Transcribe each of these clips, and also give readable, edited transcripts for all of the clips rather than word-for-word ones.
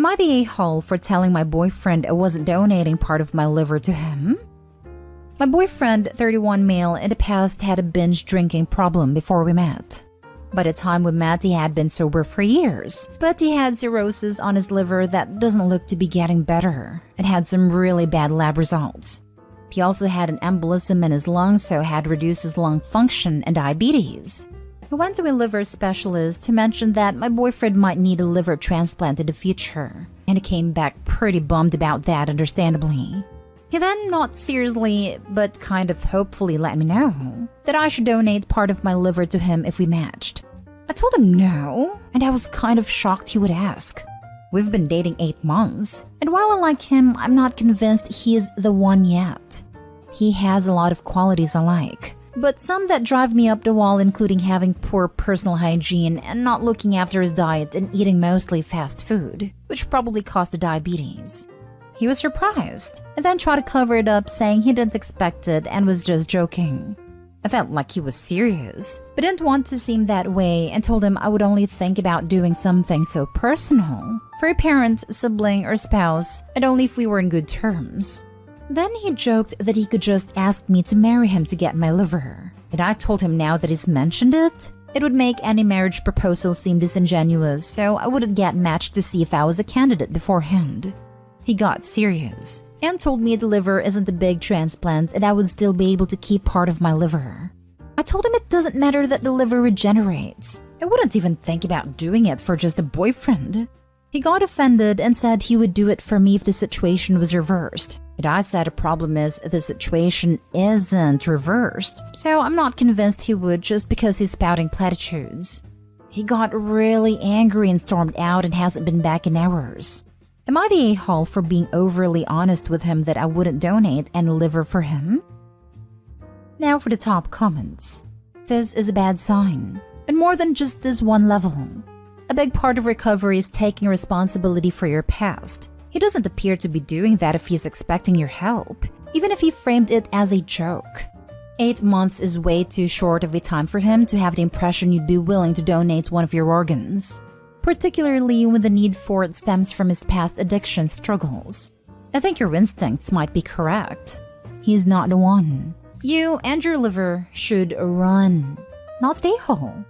I the a-hole for telling my boyfriend I wasn't donating part of my liver to him? My boyfriend, 31 male, in the past had a binge drinking problem before we met. By the time we met, he had been sober for years, but he had cirrhosis on his liver that doesn't look to be getting better and had some really bad lab results. He also had an embolism in his lungs, so had reduced his lung function and diabetes. We went to a liver specialist who mentioned that my boyfriend might need a liver transplant in the future, and he came back pretty bummed about that, understandably. He then, not seriously, but kind of hopefully let me know that I should donate part of my liver to him if we matched. I told him no, and I was kind of shocked he would ask. We've been dating 8 months, and while I like him, I'm not convinced he is the one yet. He has a lot of qualities I like, but some that drive me up the wall, including having poor personal hygiene and not looking after his diet and eating mostly fast food, which probably caused the diabetes. He was surprised, and then tried to cover it up, saying he didn't expect it and was just joking. I felt like he was serious, but didn't want to seem that way and told him I would only think about doing something so personal for a parent, sibling, or spouse, and only if we were in good terms. Then he joked that he could just ask me to marry him to get my liver, and I told him now that he's mentioned it, it would make any marriage proposal seem disingenuous, so I wouldn't get matched to see if I was a candidate beforehand. He got serious and told me the liver isn't a big transplant and I would still be able to keep part of my liver. I told him it doesn't matter that the liver regenerates. I wouldn't even think about doing it for just a boyfriend. He got offended and said he would do it for me if the situation was reversed. But I said the problem is the situation isn't reversed, so I'm not convinced he would just because he's spouting platitudes. He got really angry and stormed out and hasn't been back in hours. Am I the a-hole for being overly honest with him that I wouldn't donate any liver for him? Now for the top comments. This is a bad sign, and more than just this one level. A big part of recovery is taking responsibility for your past. He doesn't appear to be doing that if he's expecting your help, even if he framed it as a joke. 8 months is way too short of a time for him to have the impression you'd be willing to donate one of your organs, particularly when the need for it stems from his past addiction struggles. I think your instincts might be correct. He's not the one. You and your liver should run, not stay whole.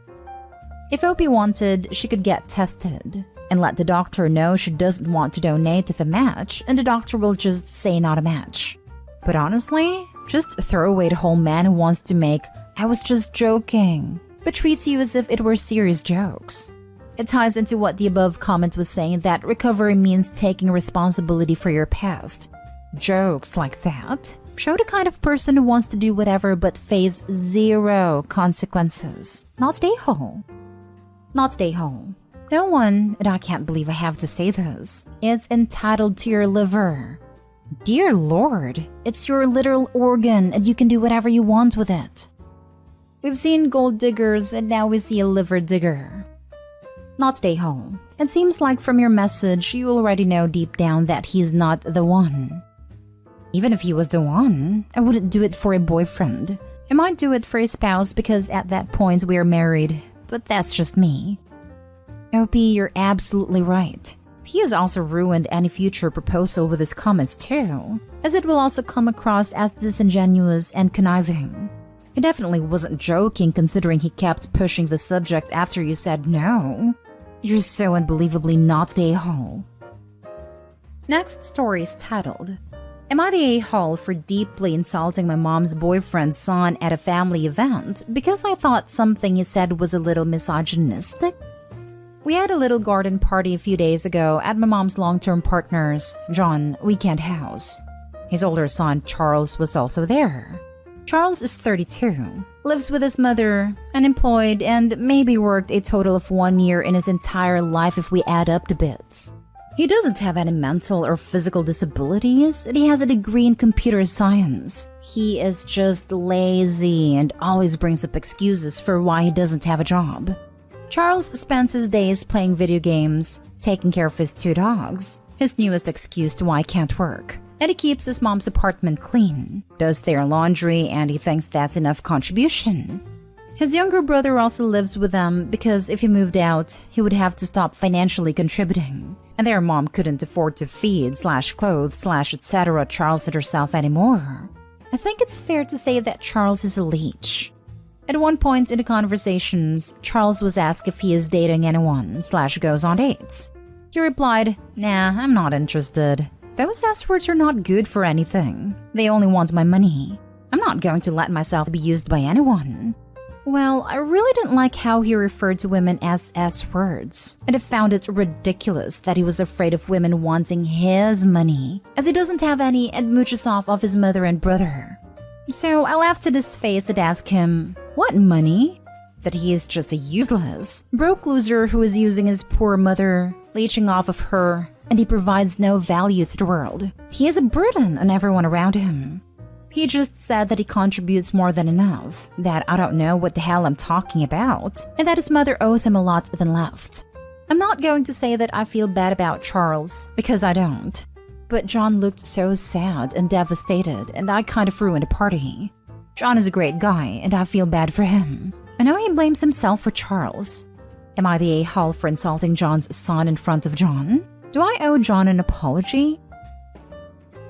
If Opie wanted, she could get tested and let the doctor know she doesn't want to donate if a match, and the doctor will just say not a match. But honestly, just throw away the whole man who wants to make "I was just joking," but treats you as if it were serious jokes. It ties into what the above comment was saying, that recovery means taking responsibility for your past. Jokes like that show the kind of person who wants to do whatever but face zero consequences. Not stay whole. Not stay whole. No one, and I can't believe I have to say this, is entitled to your liver. Dear Lord, it's your literal organ and you can do whatever you want with it. We've seen gold diggers and now we see a liver digger. Not stay home. It seems like from your message you already know deep down that he's not the one. Even if he was the one, I wouldn't do it for a boyfriend. I might do it for a spouse because at that point we are married, but that's just me. Opie, you're absolutely right. He has also ruined any future proposal with his comments too, as it will also come across as disingenuous and conniving. He definitely wasn't joking considering he kept pushing the subject after you said no. You're so unbelievably not the a-hole. Next story is titled, Am I the a-hole for deeply insulting my mom's boyfriend's son at a family event because I thought something he said was a little misogynistic? We had a little garden party a few days ago at my mom's long-term partner's, John, weekend house. His older son, Charles, was also there. Charles is 32, lives with his mother, unemployed, and maybe worked a total of 1 year in his entire life if we add up the bits. He doesn't have any mental or physical disabilities, and he has a degree in computer science. He is just lazy and always brings up excuses for why he doesn't have a job. Charles spends his days playing video games, taking care of his 2 dogs, his newest excuse to why he can't work. And he keeps his mom's apartment clean, does their laundry, and he thinks that's enough contribution. His younger brother also lives with them because if he moved out, he would have to stop financially contributing. And their mom couldn't afford to feed/clothes/etc. Charles and herself anymore. I think it's fair to say that Charles is a leech. At one point in the conversations, Charles was asked if he is dating anyone/goes on dates. He replied, "Nah, I'm not interested. Those S-words are not good for anything. They only want my money. I'm not going to let myself be used by anyone." Well, I really didn't like how he referred to women as S-words, and I found it ridiculous that he was afraid of women wanting his money, as he doesn't have any and mooches off of his mother and brother. So I laughed at his face and asked him, "What money?" That he is just a useless, broke loser who is using his poor mother, leeching off of her, and he provides no value to the world. He is a burden on everyone around him. He just said that he contributes more than enough, that I don't know what the hell I'm talking about, and that his mother owes him a lot then left. I'm not going to say that I feel bad about Charles, because I don't. But John looked so sad and devastated, and I kind of ruined the party. John is a great guy, and I feel bad for him. I know he blames himself for Charles. Am I the a-hole for insulting John's son in front of John? Do I owe John an apology?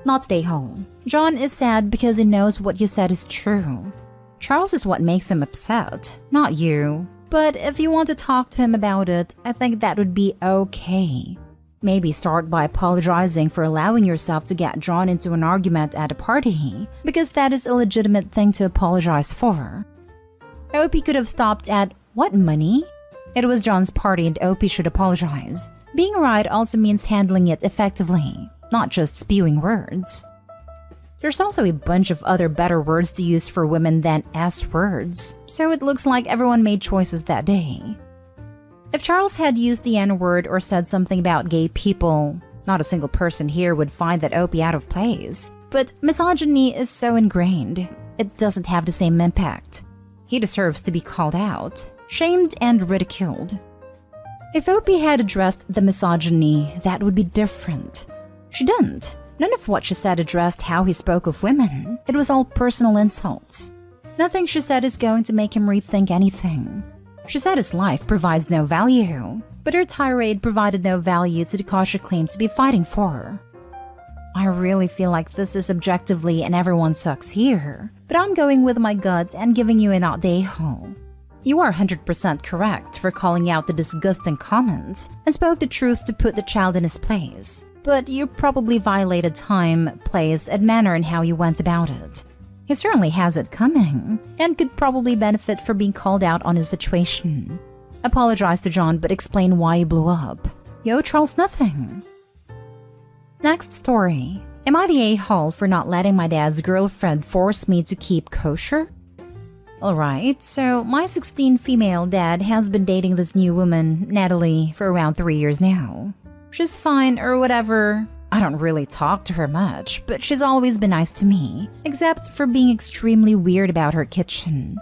Not the a-hole. John is sad because he knows what you said is true. Charles is what makes him upset, not you. But if you want to talk to him about it, I think that would be okay. Maybe start by apologizing for allowing yourself to get drawn into an argument at a party, because that is a legitimate thing to apologize for. Opie could have stopped at, "What money?" It was John's party and Opie should apologize. Being right also means handling it effectively, not just spewing words. There's also a bunch of other better words to use for women than S-words, so it looks like everyone made choices that day. If Charles had used the N-word or said something about gay people, not a single person here would find that Opie out of place. But misogyny is so ingrained, it doesn't have the same impact. He deserves to be called out, shamed, and ridiculed. If Opie had addressed the misogyny, that would be different. She didn't. None of what she said addressed how he spoke of women. It was all personal insults. Nothing she said is going to make him rethink anything. She said his life provides no value, but her tirade provided no value to the cause she claimed to be fighting for. I really feel like this is objectively and everyone sucks here, but I'm going with my gut and giving you an a-hole. You are 100% correct for calling out the disgusting comments and spoke the truth to put the child in his place. But you probably violated time, place, and manner in how you went about it. He certainly has it coming, and could probably benefit from being called out on his situation. Apologize to John, but explain why he blew up. You owe Charles nothing. Next story. Am I the a-hole for not letting my dad's girlfriend force me to keep kosher? Alright, so my 16 female dad has been dating this new woman, Natalie, for around 3 years now. She's fine or whatever. I don't really talk to her much, but she's always been nice to me, except for being extremely weird about her kitchen.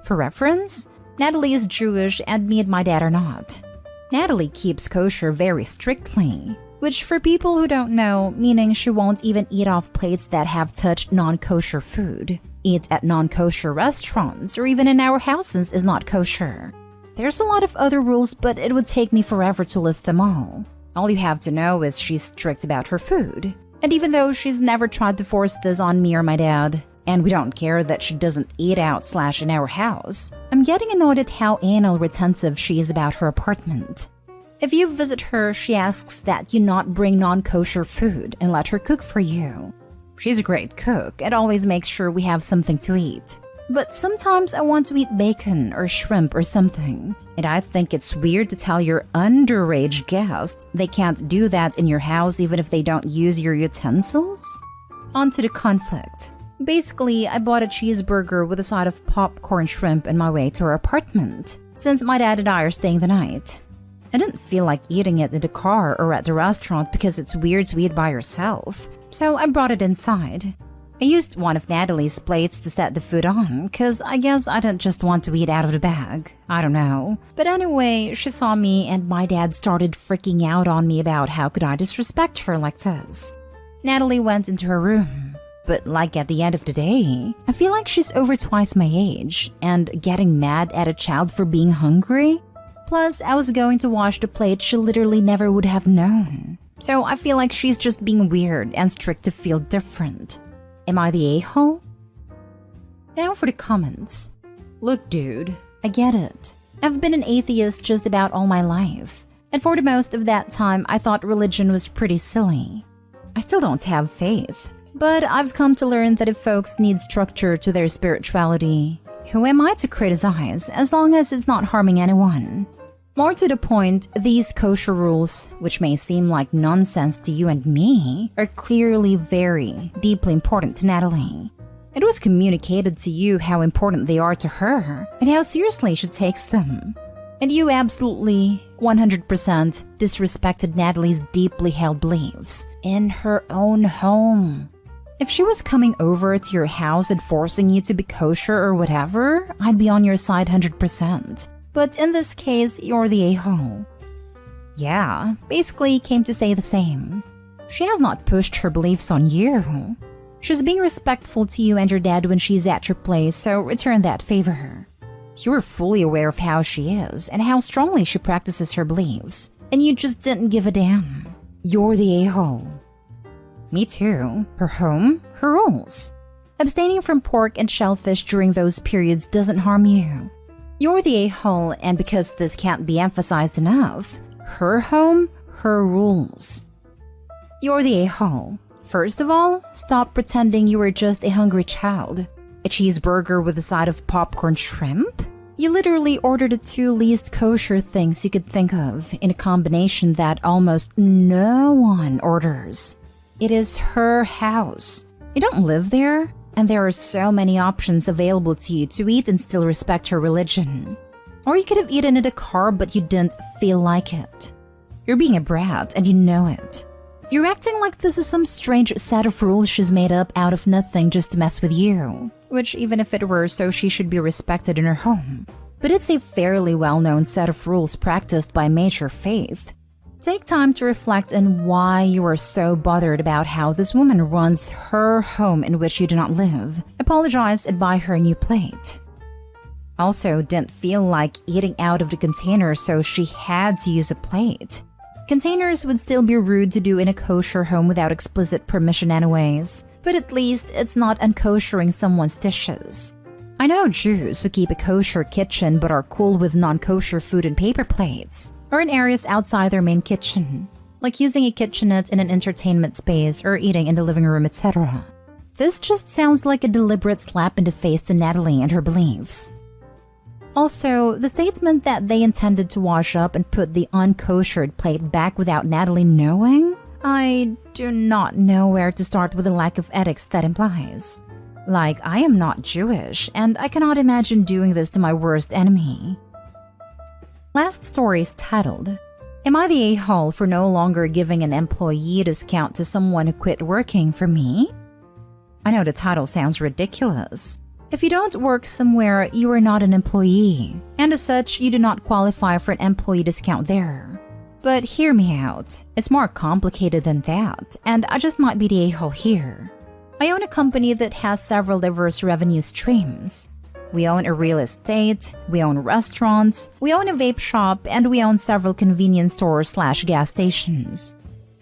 For reference, Natalie is Jewish and me and my dad are not. Natalie keeps kosher very strictly, which for people who don't know, meaning she won't even eat off plates that have touched non-kosher food, eat at non-kosher restaurants, or even in our houses is not kosher. There's a lot of other rules, but it would take me forever to list them all. All you have to know is she's strict about her food. And even though she's never tried to force this on me or my dad, and we don't care that she doesn't eat out / in our house, I'm getting annoyed at how anal retentive she is about her apartment. If you visit her, she asks that you not bring non-kosher food and let her cook for you. She's a great cook and always makes sure we have something to eat. But sometimes I want to eat bacon or shrimp or something, and I think it's weird to tell your underage guest they can't do that in your house even if they don't use your utensils? On to the conflict. Basically, I bought a cheeseburger with a side of popcorn shrimp on my way to her apartment, since my dad and I are staying the night. I didn't feel like eating it in the car or at the restaurant because it's weird to eat by yourself, so I brought it inside. I used one of Natalie's plates to set the food on, cause I guess I didn't just want to eat out of the bag. I don't know. But anyway, she saw me and my dad started freaking out on me about how could I disrespect her like this. Natalie went into her room. But like at the end of the day, I feel like she's over twice my age and getting mad at a child for being hungry. Plus, I was going to wash the plate she literally never would have known. So I feel like she's just being weird and strict to feel different. Am I the a-hole? Now for the comments. Look, dude, I get it. I've been an atheist just about all my life. And for the most of that time, I thought religion was pretty silly. I still don't have faith. But I've come to learn that if folks need structure to their spirituality, who am I to criticize as long as it's not harming anyone? More to the point, these kosher rules, which may seem like nonsense to you and me, are clearly very deeply important to Natalie. It was communicated to you how important they are to her and how seriously she takes them. And you absolutely 100% disrespected Natalie's deeply held beliefs in her own home. If she was coming over to your house and forcing you to be kosher or whatever, I'd be on your side 100%. But in this case, you're the a-hole. Yeah, basically came to say the same. She has not pushed her beliefs on you. She's being respectful to you and your dad when she's at your place, so return that favor. You're fully aware of how she is and how strongly she practices her beliefs, and you just didn't give a damn. You're the a-hole. Me too. Her home, her rules. Abstaining from pork and shellfish during those periods doesn't harm you. You're the a-hole, and because this can't be emphasized enough, her home, her rules. You're the a-hole. First of all, stop pretending you were just a hungry child. A cheeseburger with a side of popcorn shrimp? You literally ordered the two least kosher things you could think of in a combination that almost no one orders. It is her house. You don't live there, and there are so many options available to you to eat and still respect her religion. Or you could have eaten at a car, but you didn't feel like it. You're being a brat, and you know it. You're acting like this is some strange set of rules she's made up out of nothing just to mess with you. Which, even if it were so, she should be respected in her home. But it's a fairly well-known set of rules practiced by major faith. Take time to reflect on why you are so bothered about how this woman runs her home in which you do not live. Apologize and buy her a new plate. Also, didn't feel like eating out of the container, so she had to use a plate. Containers would still be rude to do in a kosher home without explicit permission anyways, but at least it's not unkoshering someone's dishes. I know Jews who keep a kosher kitchen but are cool with non-kosher food in paper plates, or in areas outside their main kitchen, like using a kitchenette in an entertainment space or eating in the living room, etc. This just sounds like a deliberate slap in the face to Natalie and her beliefs. Also, the statement that they intended to wash up and put the unkoshered plate back without Natalie knowing? I do not know where to start with the lack of ethics that implies. Like, I am not Jewish, and I cannot imagine doing this to my worst enemy. Last story is titled, Am I the a-hole for no longer giving an employee discount to someone who quit working for me? I know the title sounds ridiculous. If you don't work somewhere, you are not an employee, and as such, you do not qualify for an employee discount there. But hear me out, it's more complicated than that, and I just might be the a-hole here. I own a company that has several diverse revenue streams. We own a real estate, we own restaurants, we own a vape shop, and we own several convenience stores/gas stations.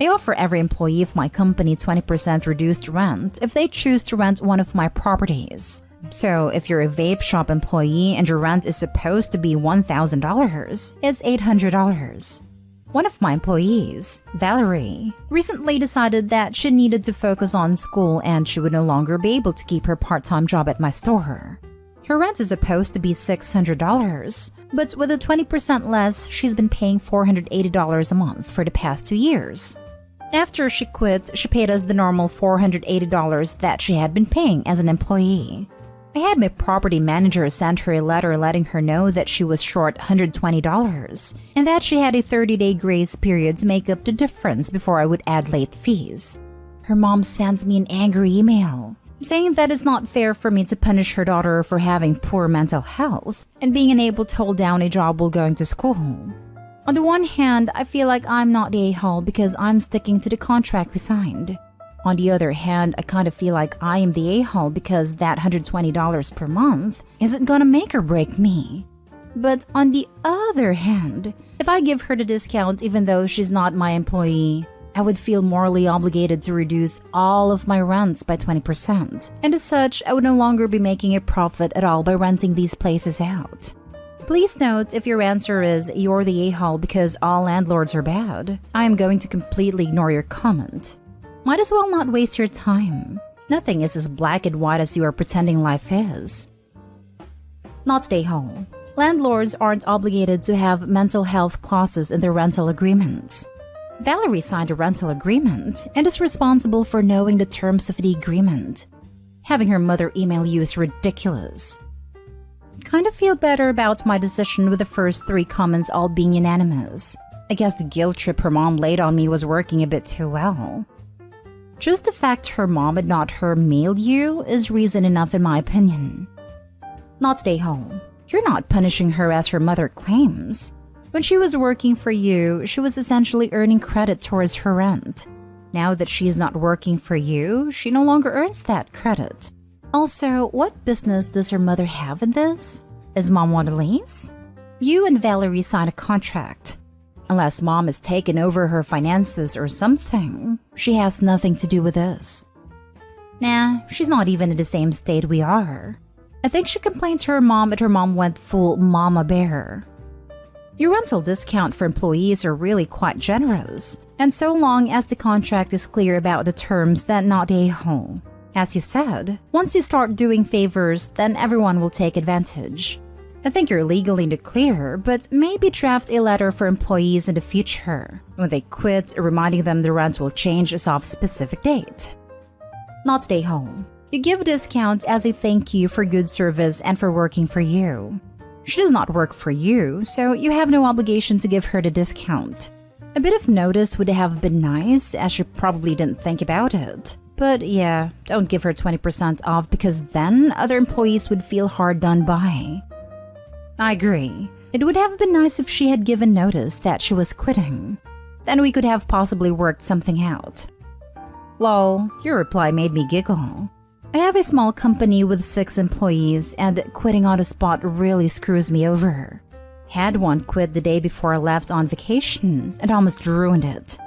I offer every employee of my company 20% reduced rent if they choose to rent one of my properties. So if you're a vape shop employee and your rent is supposed to be $1,000, it's $800. One of my employees, Valerie, recently decided that she needed to focus on school and she would no longer be able to keep her part-time job at my store. Her rent is supposed to be $600, but with a 20% less, she's been paying $480 a month for the past 2 years. After she quit, she paid us the normal $480 that she had been paying as an employee. I had my property manager send her a letter letting her know that she was short $120 and that she had a 30-day grace period to make up the difference before I would add late fees. Her mom sent me an angry email saying that it's not fair for me to punish her daughter for having poor mental health and being unable to hold down a job while going to school. On the one hand, I feel like I'm not the a-hole because I'm sticking to the contract we signed. On the other hand, I kind of feel like I am the a-hole because that $120 per month isn't gonna make or break me. But on the other hand, if I give her the discount even though she's not my employee, I would feel morally obligated to reduce all of my rents by 20%. And as such, I would no longer be making a profit at all by renting these places out. Please note, if your answer is you're the a-hole because all landlords are bad, I am going to completely ignore your comment. Might as well not waste your time. Nothing is as black and white as you are pretending life is. Not the a-hole. Landlords aren't obligated to have mental health clauses in their rental agreements. Valerie signed a rental agreement and is responsible for knowing the terms of the agreement. Having her mother email you is ridiculous. Kind of feel better about my decision with the first 3 comments all being unanimous. I guess the guilt trip her mom laid on me was working a bit too well. Just the fact her mom and not her mailed you is reason enough in my opinion. Not stay home. You're not punishing her as her mother claims. When she was working for you, she was essentially earning credit towards her rent. Now that she is not working for you, she no longer earns that credit. Also, what business does her mother have in this? Is mom want a lease? You and Valerie signed a contract. Unless mom has taken over her finances or something, she has nothing to do with this. Nah, she's not even in the same state we are. I think she complained to her mom and her mom went full mama bear. Your rental discount for employees are really quite generous, and so long as the contract is clear about the terms, then not a-hole. As you said, once you start doing favors, then everyone will take advantage. I think you're legally in the clear, but maybe draft a letter for employees in the future. When they quit, reminding them the rent will change as of a specific date. Not stay home. You give a discount as a thank you for good service and for working for you. She does not work for you, so you have no obligation to give her the discount. A bit of notice would have been nice, as she probably didn't think about it. But yeah, don't give her 20% off because then other employees would feel hard done by. I agree. It would have been nice if she had given notice that she was quitting. Then we could have possibly worked something out. Lol, your reply made me giggle. I have a small company with 6 employees and quitting on the spot really screws me over. Had one quit the day before I left on vacation and almost ruined it.